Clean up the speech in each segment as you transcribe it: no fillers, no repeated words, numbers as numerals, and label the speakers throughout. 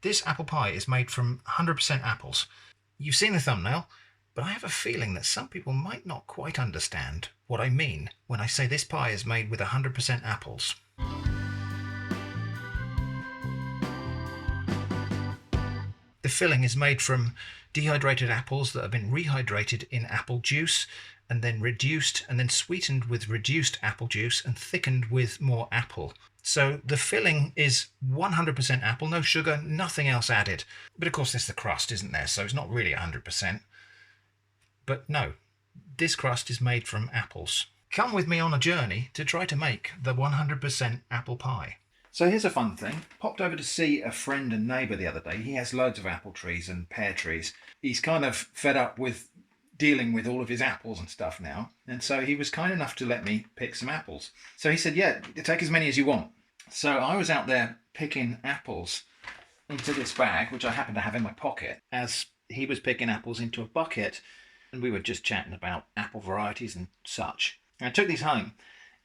Speaker 1: This apple pie is made from 100% apples. You've seen the thumbnail, but I have a feeling that some people might not quite understand what I mean when I say this pie is made with 100% apples. The filling is made from dehydrated apples that have been rehydrated in apple juice and then reduced and then sweetened with reduced apple juice and thickened with more apple. So the filling is 100% apple, no sugar, nothing else added. But of course there's the crust, isn't there? So it's not really 100%. But no, this crust is made from apples. Come with me on a journey to try to make the 100% apple pie. So here's a fun thing. Popped over to see a friend and neighbour the other day. He has loads of apple trees and pear trees. He's kind of fed up with dealing with all of his apples and stuff now. And so he was kind enough to let me pick some apples. So he said, yeah, take as many as you want. So I was out there picking apples into this bag, which I happen to have in my pocket, as he was picking apples into a bucket. And we were just chatting about apple varieties and such. I took these home,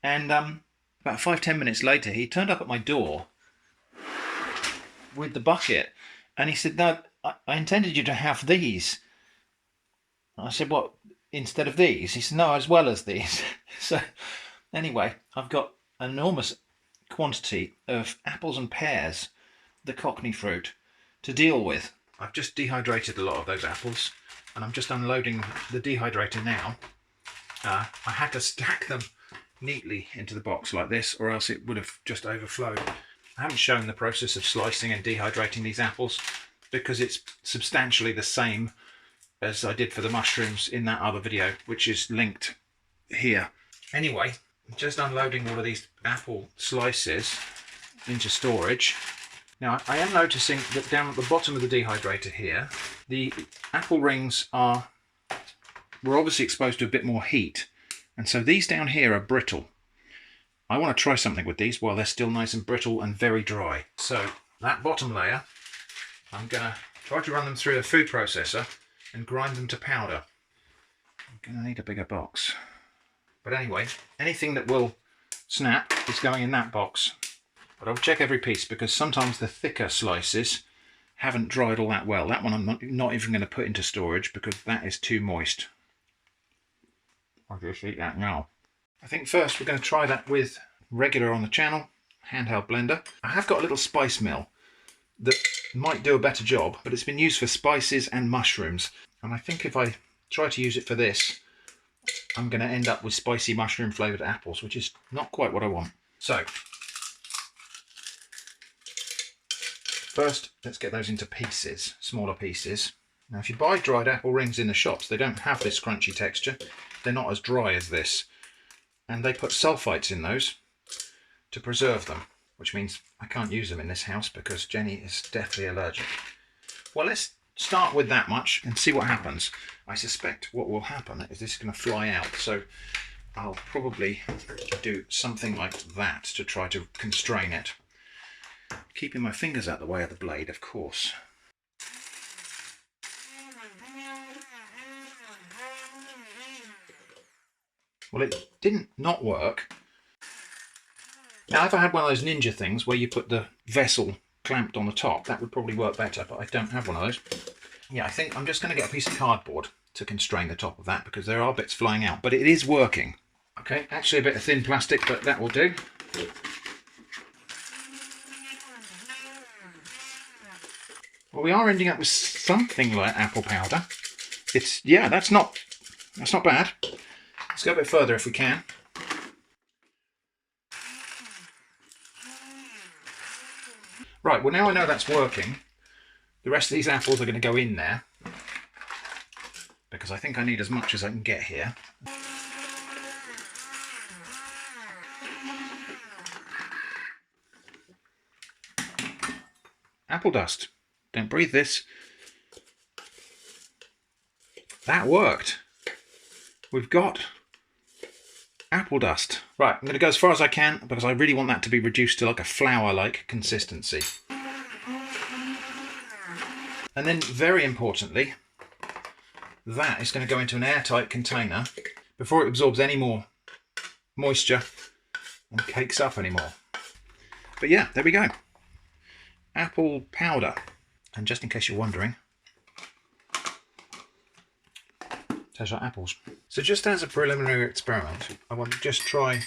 Speaker 1: and about 5-10 minutes later, he turned up at my door with the bucket, and he said, no, I intended you to have these. I said, what, instead of these? He said, no, as well as these. So anyway, I've got an enormous quantity of apples and pears, the Cockney fruit, to deal with. I've just dehydrated a lot of those apples, and I'm just unloading the dehydrator now. I had to stack them neatly into the box like this, or else it would have just overflowed. I haven't shown the process of slicing and dehydrating these apples because it's substantially the same as I did for the mushrooms in that other video, which is linked here. Anyway, just unloading all of these apple slices into storage. Now, I am noticing that down at the bottom of the dehydrator here, the apple rings were obviously exposed to a bit more heat. And so these down here are brittle. I want to try something with these while they're still nice and brittle and very dry. So that bottom layer, I'm going to try to run them through a food processor and grind them to powder. I'm going to need a bigger box. But anyway, anything that will snap is going in that box. But I'll check every piece because sometimes the thicker slices haven't dried all that well. That one I'm not even going to put into storage because that is too moist. I'll just eat that now. I think first we're going to try that with regular on the channel, handheld blender. I have got a little spice mill that might do a better job, but it's been used for spices and mushrooms. And I think if I try to use it for this, I'm going to end up with spicy mushroom flavoured apples, which is not quite what I want. So, first let's get those into pieces, smaller pieces. Now if you buy dried apple rings in the shops, they don't have this crunchy texture. They're not as dry as this. And they put sulfites in those to preserve them, which means I can't use them in this house because Jenny is deathly allergic. Well, let's start with that much and see what happens. I suspect what will happen is this is going to fly out. So I'll probably do something like that to try to constrain it. Keeping my fingers out the way of the blade, of course. Well, it didn't not work. Now, if I had one of those ninja things where you put the vessel clamped on the top, that would probably work better, but I don't have one of those. Yeah, I think I'm just going to get a piece of cardboard to constrain the top of that because there are bits flying out, but it is working. Okay, actually a bit of thin plastic, but that will do. Well, we are ending up with something like apple powder. Yeah, that's not bad. Let's go a bit further if we can. Right, well now I know that's working. The rest of these apples are going to go in there because I think I need as much as I can get here. Apple dust. Don't breathe this. That worked. We've got apple dust. Right, I'm going to go as far as I can because I really want that to be reduced to like a flour-like consistency. And then, very importantly, that is going to go into an airtight container before it absorbs any more moisture and cakes up anymore. But yeah, there we go. Apple powder. And just in case you're wondering, those are apples. So just as a preliminary experiment, I want to just try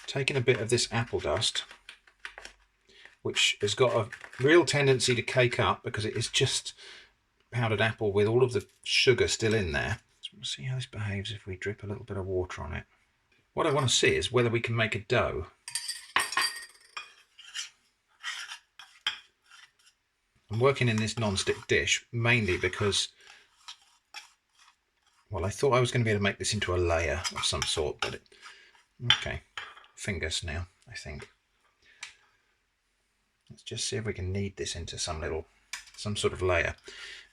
Speaker 1: taking a bit of this apple dust, which has got a real tendency to cake up because it is just powdered apple with all of the sugar still in there. So we'll see how this behaves if we drip a little bit of water on it. What I want to see is whether we can make a dough. I'm working in this non-stick dish mainly because, well, I thought I was going to be able to make this into a layer of some sort, but okay, fingers now, I think. Let's just see if we can knead this into some sort of layer,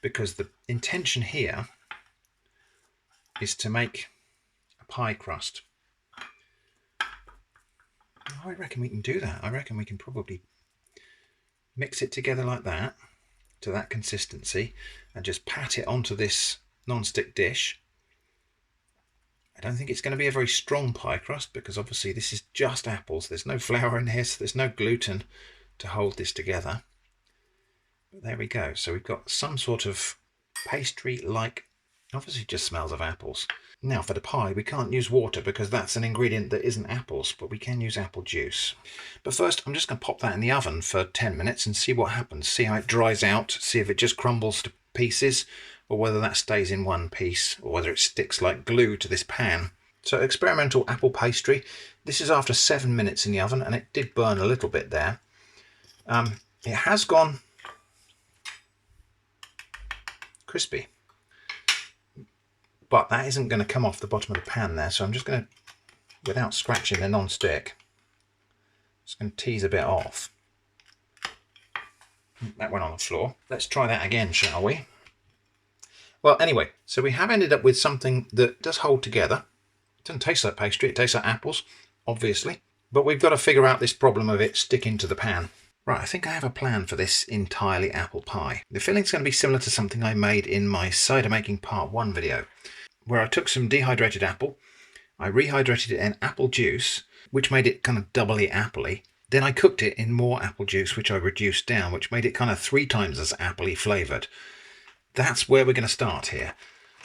Speaker 1: because the intention here is to make a pie crust. I reckon we can do that. I reckon we can probably mix it together like that, to that consistency, and just pat it onto this non-stick dish. I don't think it's going to be a very strong pie crust because obviously this is just apples. There's no flour in here, so there's no gluten to hold this together. But there we go. So we've got some sort of pastry-like, obviously just smells of apples. Now for the pie, we can't use water because that's an ingredient that isn't apples, but we can use apple juice. But first, I'm just going to pop that in the oven for 10 minutes and see what happens. See how it dries out, see if it just crumbles to pieces, or whether that stays in one piece, or whether it sticks like glue to this pan. So experimental apple pastry. This is after 7 minutes in the oven, and it did burn a little bit there. It has gone crispy, but that isn't going to come off the bottom of the pan there, so I'm just going to, without scratching the non-stick, just going to tease a bit off. That went on the floor. Let's try that again, shall we? Well, anyway, so we have ended up with something that does hold together. It doesn't taste like pastry, it tastes like apples, obviously, but we've got to figure out this problem of it sticking to the pan. Right, I think I have a plan for this entirely apple pie. The filling's going to be similar to something I made in my cider making part 1 video, where I took some dehydrated apple, I rehydrated it in apple juice, which made it kind of doubly appley. Then I cooked it in more apple juice, which I reduced down, which made it kind of 3 times as appley flavoured. That's where we're going to start here.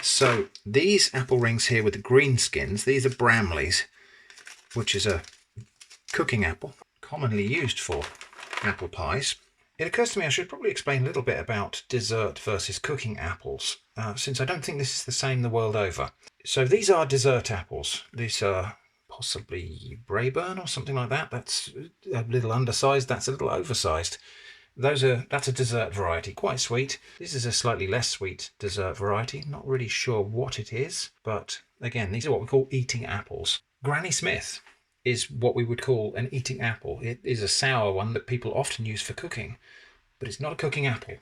Speaker 1: So these apple rings here with the green skins, these are Bramleys, which is a cooking apple, commonly used for apple pies. It occurs to me I should probably explain a little bit about dessert versus cooking apples, since I don't think this is the same the world over. So these are dessert apples. These are possibly Braeburn or something like that. That's a little undersized, that's a little oversized. That's a dessert variety, quite sweet. This is a slightly less sweet dessert variety. Not really sure what it is, but again, these are what we call eating apples. Granny Smith is what we would call an eating apple. It is a sour one that people often use for cooking, but it's not a cooking apple.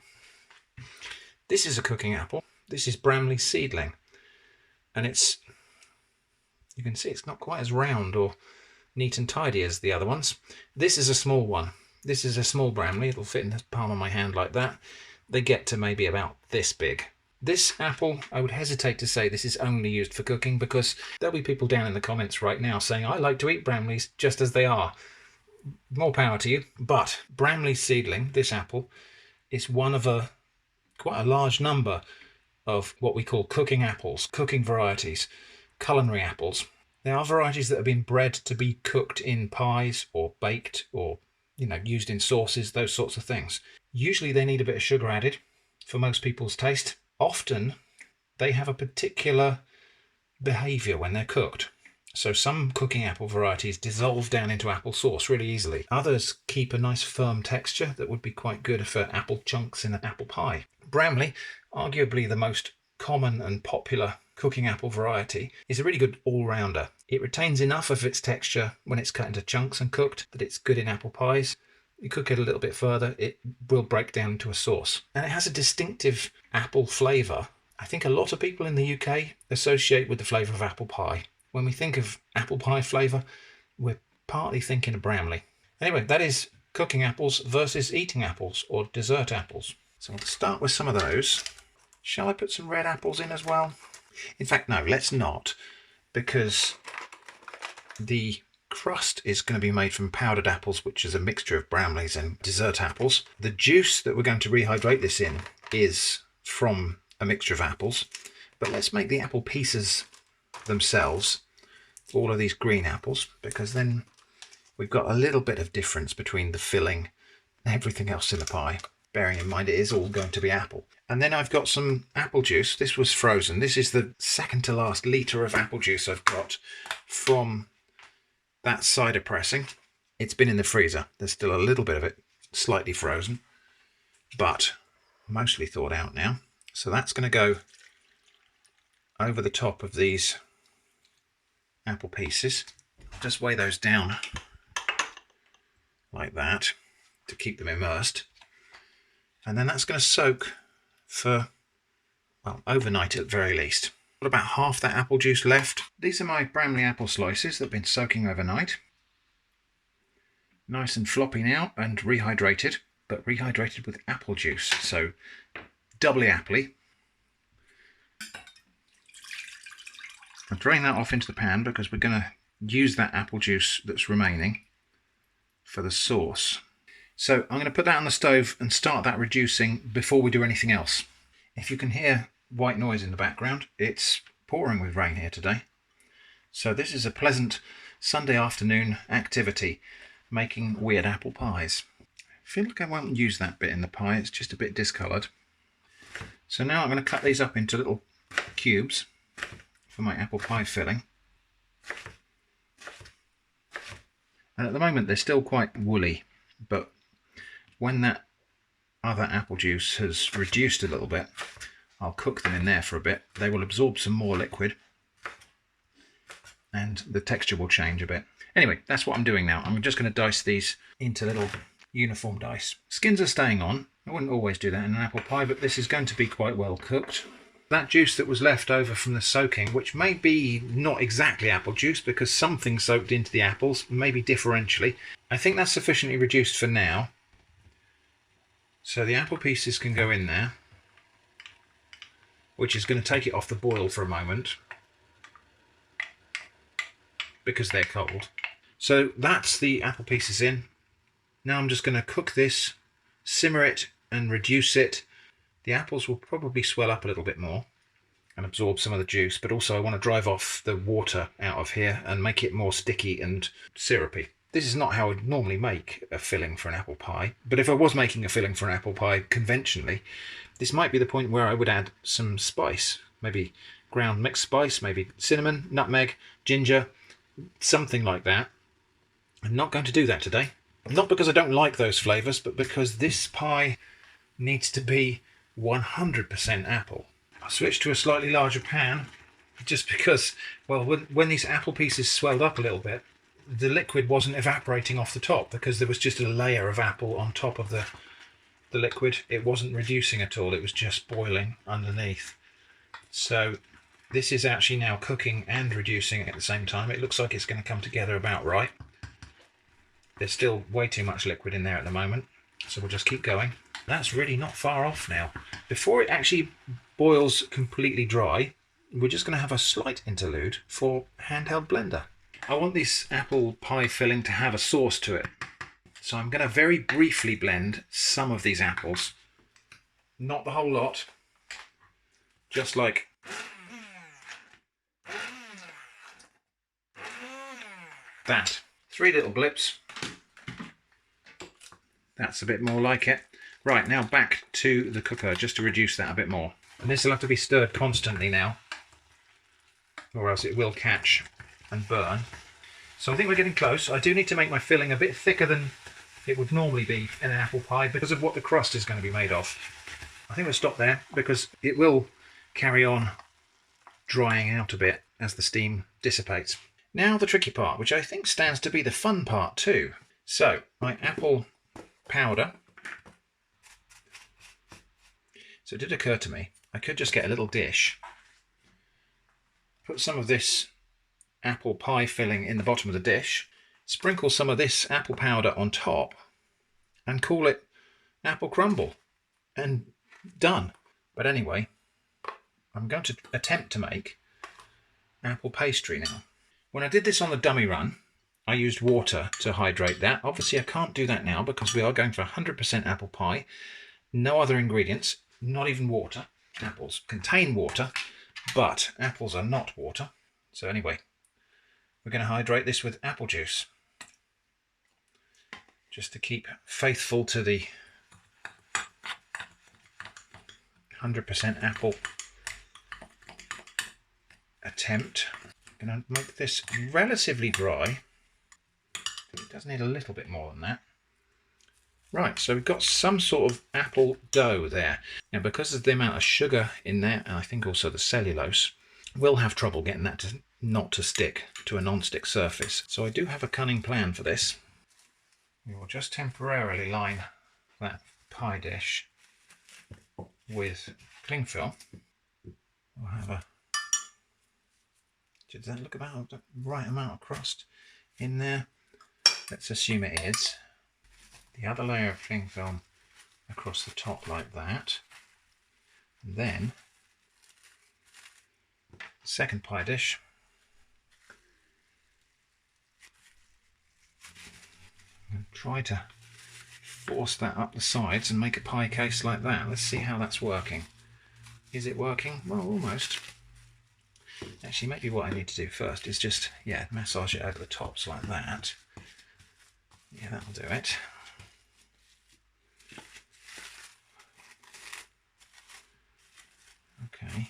Speaker 1: This is a cooking apple. This is Bramley seedling, and you can see it's not quite as round or neat and tidy as the other ones. This is a small one. This is a small Bramley. It'll fit in the palm of my hand like that. They get to maybe about this big. This apple, I would hesitate to say this is only used for cooking, because there'll be people down in the comments right now saying, I like to eat Bramleys just as they are. More power to you. But Bramley seedling, this apple, is one of quite a large number of what we call cooking apples, cooking varieties, culinary apples. There are varieties that have been bred to be cooked in pies or baked or used in sauces, those sorts of things. Usually they need a bit of sugar added for most people's taste. Often they have a particular behaviour when they're cooked. So some cooking apple varieties dissolve down into apple sauce really easily. Others keep a nice firm texture that would be quite good for apple chunks in an apple pie. Bramley, arguably the most common and popular cooking apple variety, is a really good all-rounder. It retains enough of its texture when it's cut into chunks and cooked that it's good in apple pies. You cook it a little bit further, it will break down into a sauce. And it has a distinctive apple flavour. I think a lot of people in the UK associate with the flavour of apple pie. When we think of apple pie flavour, we're partly thinking of Bramley. Anyway, that is cooking apples versus eating apples or dessert apples. So I'll start with some of those. Shall I put some red apples in as well? In fact, no, let's not, because the crust is going to be made from powdered apples, which is a mixture of Bramleys and dessert apples. The juice that we're going to rehydrate this in is from a mixture of apples. But let's make the apple pieces themselves, all of these green apples, because then we've got a little bit of difference between the filling and everything else in the pie, bearing in mind it is all going to be apple. And then I've got some apple juice. This was frozen. This is the second to last litre of apple juice I've got from that cider pressing. It's been in the freezer. There's still a little bit of it slightly frozen, but mostly thawed out now. So that's going to go over the top of these apple pieces. Just weigh those down like that to keep them immersed. And then that's going to soak for, well, overnight at the very least. Got about half that apple juice left. These are my Bramley apple slices that have been soaking overnight. Nice and floppy now and rehydrated, but rehydrated with apple juice, so doubly appley. I'll drain that off into the pan because we're going to use that apple juice that's remaining for the sauce. So I'm going to put that on the stove and start that reducing before we do anything else. If you can hear white noise in the background, it's pouring with rain here today. So this is a pleasant Sunday afternoon activity, making weird apple pies. I feel like I won't use that bit in the pie, it's just a bit discoloured. So now I'm going to cut these up into little cubes for my apple pie filling. And at the moment they're still quite woolly, but when that other apple juice has reduced a little bit, I'll cook them in there for a bit. They will absorb some more liquid and the texture will change a bit. Anyway, that's what I'm doing now. I'm just going to dice these into little uniform dice. Skins are staying on. I wouldn't always do that in an apple pie, but this is going to be quite well cooked. That juice that was left over from the soaking, which may be not exactly apple juice because something soaked into the apples, maybe differentially, I think that's sufficiently reduced for now. So the apple pieces can go in there, which is going to take it off the boil for a moment because they're cold. So that's the apple pieces in. Now I'm just going to cook this, simmer it and reduce it. The apples will probably swell up a little bit more and absorb some of the juice, but also I want to drive off the water out of here and make it more sticky and syrupy. This is not how I'd normally make a filling for an apple pie, but if I was making a filling for an apple pie conventionally, this might be the point where I would add some spice, maybe ground mixed spice, maybe cinnamon, nutmeg, ginger, something like that. I'm not going to do that today. Not because I don't like those flavours, but because this pie needs to be 100% apple. I switched to a slightly larger pan just because, well, when these apple pieces swelled up a little bit, the liquid wasn't evaporating off the top because there was just a layer of apple on top of the liquid. It wasn't reducing at all, it was just boiling underneath. So this is actually now cooking and reducing at the same time. It looks like it's going to come together about right. There's still way too much liquid in there at the moment, so we'll just keep going. That's really not far off now. Before it actually boils completely dry, we're just going to have a slight interlude for handheld blender. I want this apple pie filling to have a sauce to it. So I'm going to very briefly blend some of these apples. Not the whole lot. Just like that. 3 little blips. That's a bit more like it. Right, now back to the cooker just to reduce that a bit more. And this will have to be stirred constantly now, or else it will catch and burn. So I think we're getting close. I do need to make my filling a bit thicker than it would normally be in an apple pie because of what the crust is going to be made of. I think we'll stop there because it will carry on drying out a bit as the steam dissipates. Now the tricky part, which I think stands to be the fun part too. So my apple powder. So it did occur to me, I could just get a little dish, put some of this apple pie filling in the bottom of the dish, sprinkle some of this apple powder on top, and call it apple crumble, and done. But anyway, I'm going to attempt to make apple pastry now. When I did this on the dummy run, I used water to hydrate that. Obviously I can't do that now because we are going for 100% apple pie. No other ingredients, not even water. Apples contain water, but apples are not water. So anyway, we're going to hydrate this with apple juice, just to keep faithful to the 100% apple attempt. I'm going to make this relatively dry. It does need a little bit more than that. Right, so we've got some sort of apple dough there. Now, because of the amount of sugar in there, and I think also the cellulose, we'll have trouble getting that not to stick to a non-stick surface. So I do have a cunning plan for this. We will just temporarily line that pie dish with cling film. We'll have a... Does that look about the right amount of crust in there? Let's assume it is. The other layer of cling film across the top like that. And then the second pie dish. And try to force that up the sides and make a pie case like that. Let's see how that's working. Is it working? Well, almost. Actually, maybe what I need to do first is just, yeah, massage it over the tops like that. Yeah, that'll do it. Okay.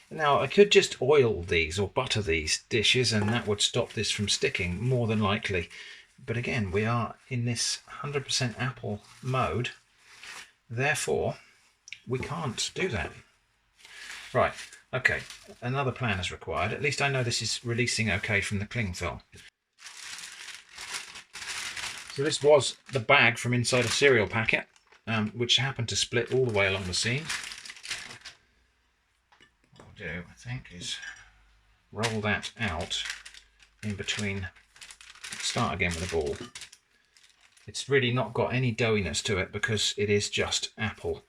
Speaker 1: Now, I could just oil these or butter these dishes and that would stop this from sticking, more than likely. But again, we are in this 100% apple mode. Therefore, we can't do that. Right. Okay, another plan is required. At least I know this is releasing okay from the cling film. So this was the bag from inside a cereal packet, which happened to split all the way along the seam. What I'll do, I think, is roll that out in between. Start again with a ball. It's really not got any doughiness to it because it is just apple.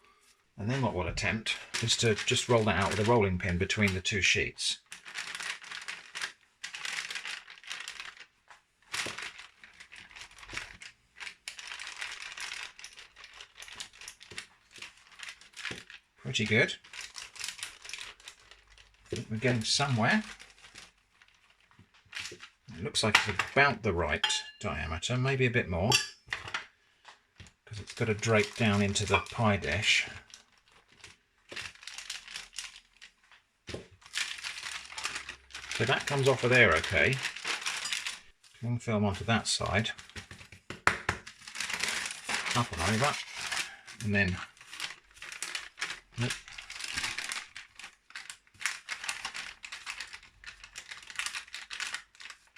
Speaker 1: And then what we'll attempt is to just roll that out with a rolling pin between the two sheets. Pretty good. I think we're getting somewhere. It looks like it's about the right diameter, maybe a bit more, because it's got to drape down into the pie dish. So that comes off of there okay. Cling film onto that side. Up and over. And then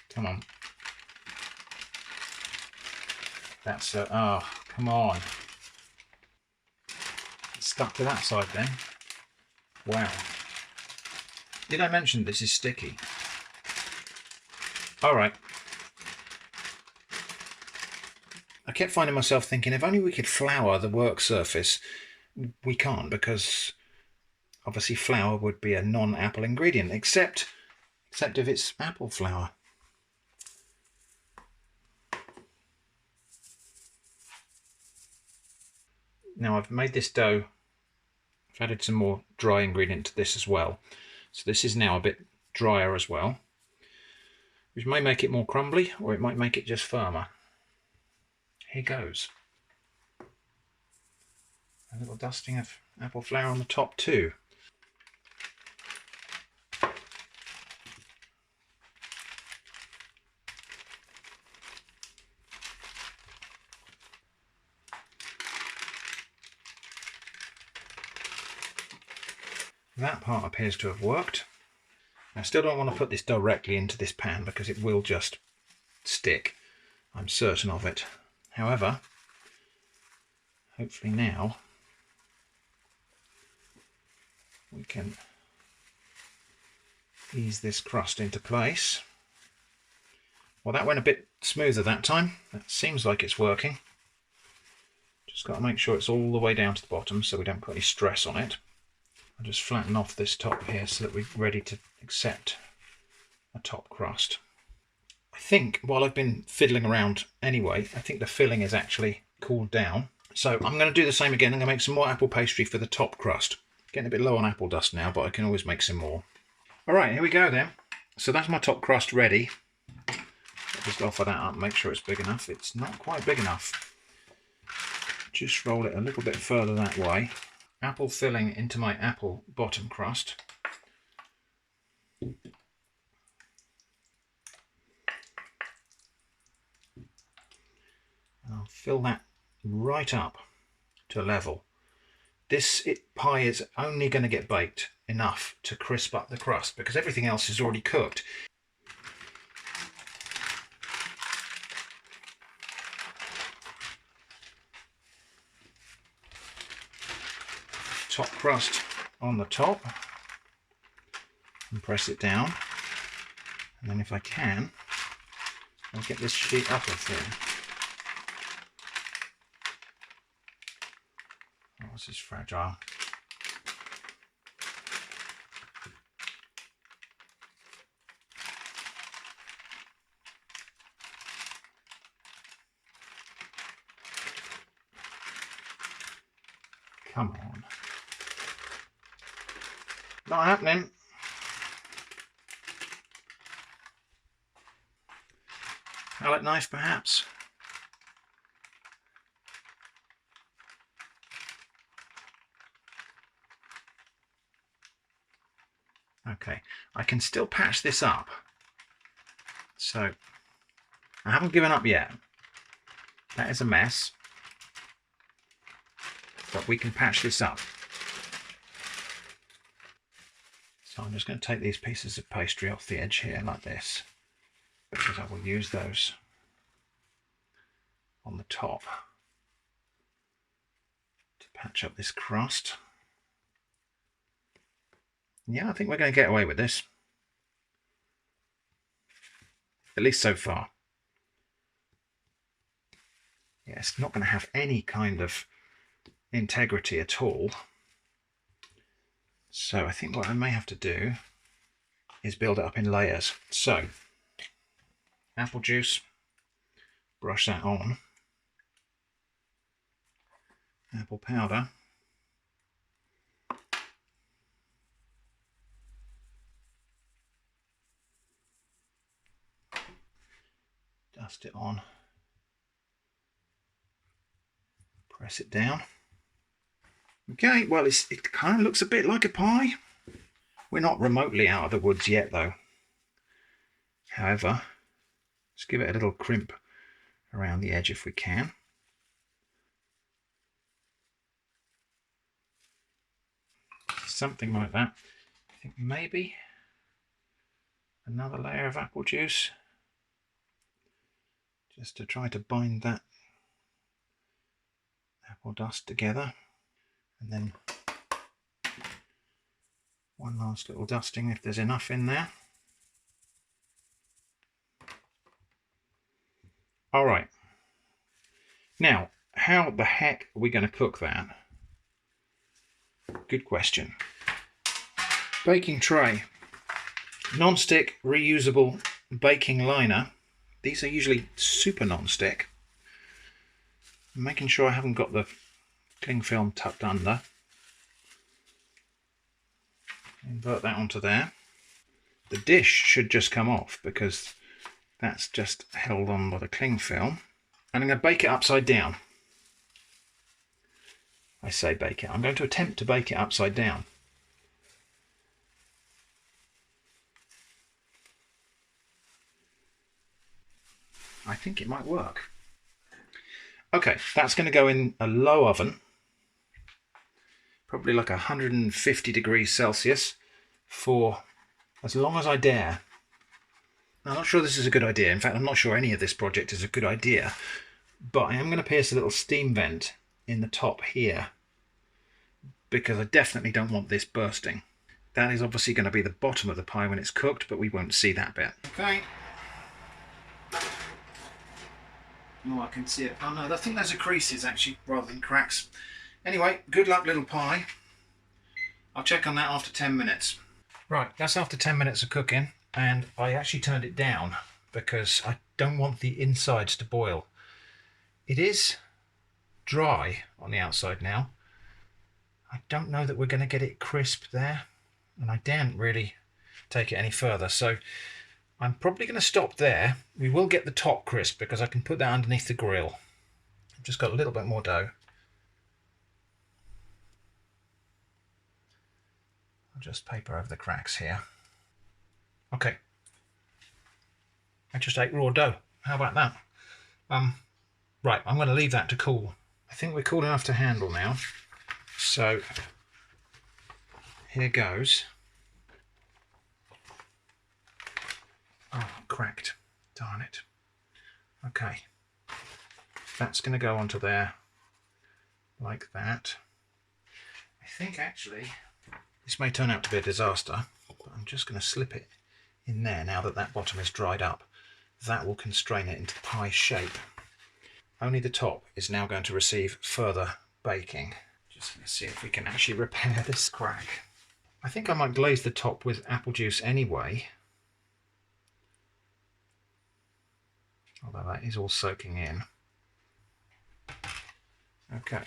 Speaker 1: come on. That's oh, come on. It's stuck to that side then. Wow. Did I mention this is sticky? All right. I kept finding myself thinking, if only we could flour the work surface. We can't, because obviously flour would be a non-apple ingredient, except if it's apple flour. Now I've made this dough. I've added some more dry ingredient to this as well. So this is now a bit drier as well, which may make it more crumbly, or it might make it just firmer. Here goes. A little dusting of apple flour on the top too. That part appears to have worked. I still don't want to put this directly into this pan because it will just stick. I'm certain of it. However, hopefully now we can ease this crust into place. Well, that went a bit smoother that time. That seems like it's working. Just got to make sure it's all the way down to the bottom so we don't put any stress on it. I'll just flatten off this top here so that we're ready to accept a top crust. I think while I've been fiddling around anyway, I think the filling is actually cooled down. So I'm going to do the same again. I'm going to make some more apple pastry for the top crust. Getting a bit low on apple dust now, but I can always make some more. All right, here we go then. So that's my top crust ready. I'll just offer that up, make sure it's big enough. It's not quite big enough. Just roll it a little bit further that way. Apple filling into my apple bottom crust. I'll fill that right up to level. This pie is only going to get baked enough to crisp up the crust because everything else is already cooked. Top crust on the top and press it down, and then if I can, I'll get this sheet upper thin. Oh, this is fragile. Come on. Not happening. Palette knife, perhaps. Okay, I can still patch this up. So, I haven't given up yet. That is a mess. But we can patch this up. So I'm just going to take these pieces of pastry off the edge here like this, because I will use those on the top to patch up this crust. Yeah, I think we're going to get away with this. At least so far. Yeah, it's not going to have any kind of integrity at all. So I think what I may have to do is build it up in layers. So, apple juice, brush that on. Apple powder. Dust it on. Press it down. Okay, well, it kind of looks a bit like a pie. We're not remotely out of the woods yet, though. However, let's give it a little crimp around the edge if we can. Something like that. I think maybe another layer of apple juice, just to try to bind that apple dust together. And then one last little dusting if there's enough in there. All right. Now, how the heck are we going to cook that? Good question. Baking tray. Non-stick reusable baking liner. These are usually super non-stick. I'm making sure I haven't got the cling film tucked under. Invert that onto there. The dish should just come off because that's just held on by the cling film. And I'm going to bake it upside down. I say bake it. I'm going to attempt to bake it upside down. I think it might work. Okay, that's going to go in a low oven, probably like 150 degrees Celsius, for as long as I dare. Now, I'm not sure this is a good idea. In fact, I'm not sure any of this project is a good idea, but I am going to pierce a little steam vent in the top here because I definitely don't want this bursting. That is obviously going to be the bottom of the pie when it's cooked, but we won't see that bit. Okay. Oh, I can see it. Oh no, I think those are creases actually, rather than cracks. Anyway, good luck, little pie. I'll check on that after 10 minutes. Right, that's after 10 minutes of cooking, and I actually turned it down because I don't want the insides to boil. It is dry on the outside now. I don't know that we're going to get it crisp there, and I daren't really take it any further, so I'm probably going to stop there. We will get the top crisp because I can put that underneath the grill. I've just got a little bit more dough. I'll just paper over the cracks here. Okay, I just ate raw dough. How about that? Right, I'm going to leave that to cool. I think we're cool enough to handle now. So here goes. Oh, cracked. Darn it. Okay. That's going to go onto there like that. I think actually this may turn out to be a disaster, but I'm just going to slip it in there now that that bottom is dried up. That will constrain it into pie shape. Only the top is now going to receive further baking. Just going to see if we can actually repair this crack. I think I might glaze the top with apple juice anyway. Although that is all soaking in. Okay.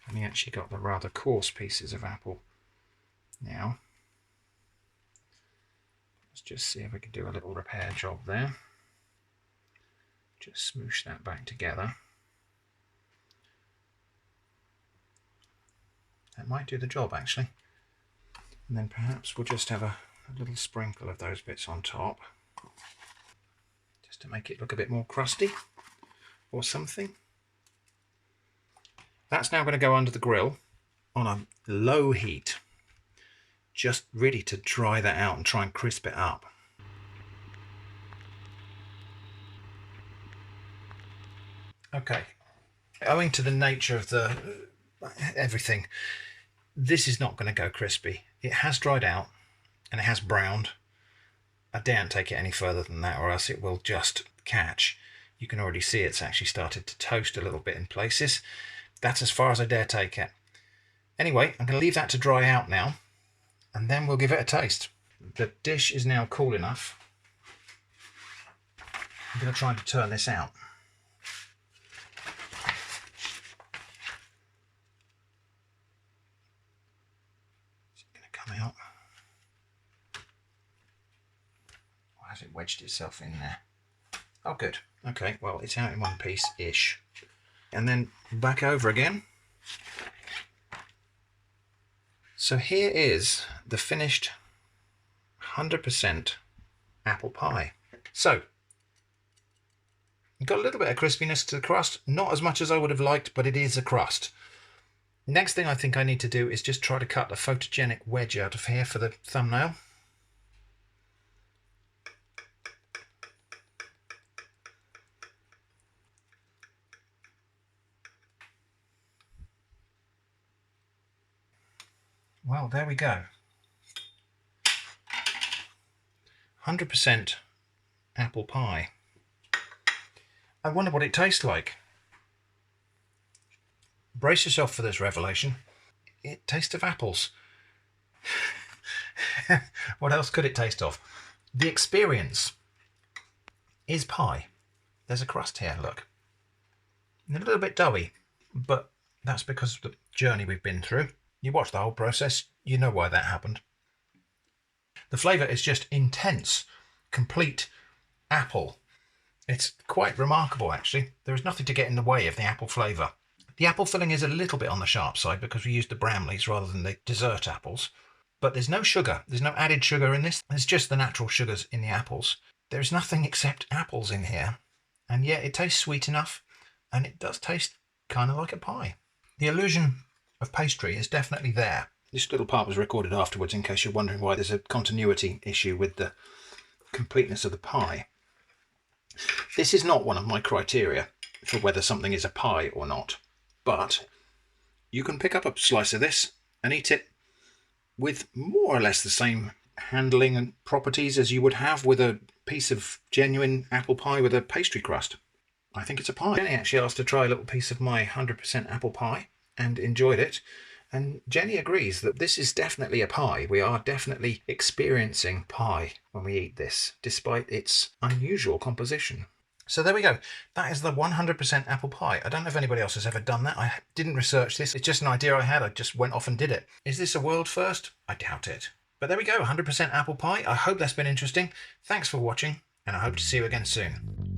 Speaker 1: And we actually got the rather coarse pieces of apple now. Let's just see if we can do a little repair job there. Just smoosh that back together. That might do the job actually. And then perhaps we'll just have a little sprinkle of those bits on top, just to make it look a bit more crusty or something. That's now going to go under the grill on a low heat, just really to dry that out and try and crisp it up. Okay, owing to the nature of the everything, this is not going to go crispy. It has dried out and it has browned. I daren't take it any further than that, or else it will just catch. You can already see it's actually started to toast a little bit in places. That's as far as I dare take it. Anyway, I'm going to leave that to dry out now, and then we'll give it a taste. The dish is now cool enough. I'm going to try to turn this out. It's going to come out. Or has it wedged itself in there? Oh, good. Okay, well, it's out in one piece-ish. And then back over again. So here is the finished 100% apple pie. So, you've got a little bit of crispiness to the crust, not as much as I would have liked, but it is a crust. Next thing I think I need to do is just try to cut a photogenic wedge out of here for the thumbnail. Well, there we go. 100% apple pie. I wonder what it tastes like. Brace yourself for this revelation. It tastes of apples. What else could it taste of? The experience is pie. There's a crust here, look. A little bit doughy, but that's because of the journey we've been through. You watch the whole process, you know why that happened. The flavour is just intense, complete apple. It's quite remarkable, actually. There is nothing to get in the way of the apple flavour. The apple filling is a little bit on the sharp side because we used the Bramleys rather than the dessert apples. But there's no sugar. There's no added sugar in this. It's just the natural sugars in the apples. There's nothing except apples in here. And yet it tastes sweet enough, and it does taste kind of like a pie. The illusion of pastry is definitely there. This little part was recorded afterwards in case you're wondering why there's a continuity issue with the completeness of the pie. This is not one of my criteria for whether something is a pie or not, but you can pick up a slice of this and eat it with more or less the same handling and properties as you would have with a piece of genuine apple pie with a pastry crust. I think it's a pie. Jenny actually asked to try a little piece of my 100% apple pie and enjoyed it, And Jenny agrees that this is definitely a pie. We are definitely experiencing pie when we eat this, despite its unusual composition. So there we go. That is the 100% apple pie. I don't know if anybody else has ever done that. I didn't research this. It's just an idea I had. I just went off and did it. Is this a world first? I doubt it. But there we go, 100% apple pie. I hope that's been interesting. Thanks for watching, and I hope to see you again soon.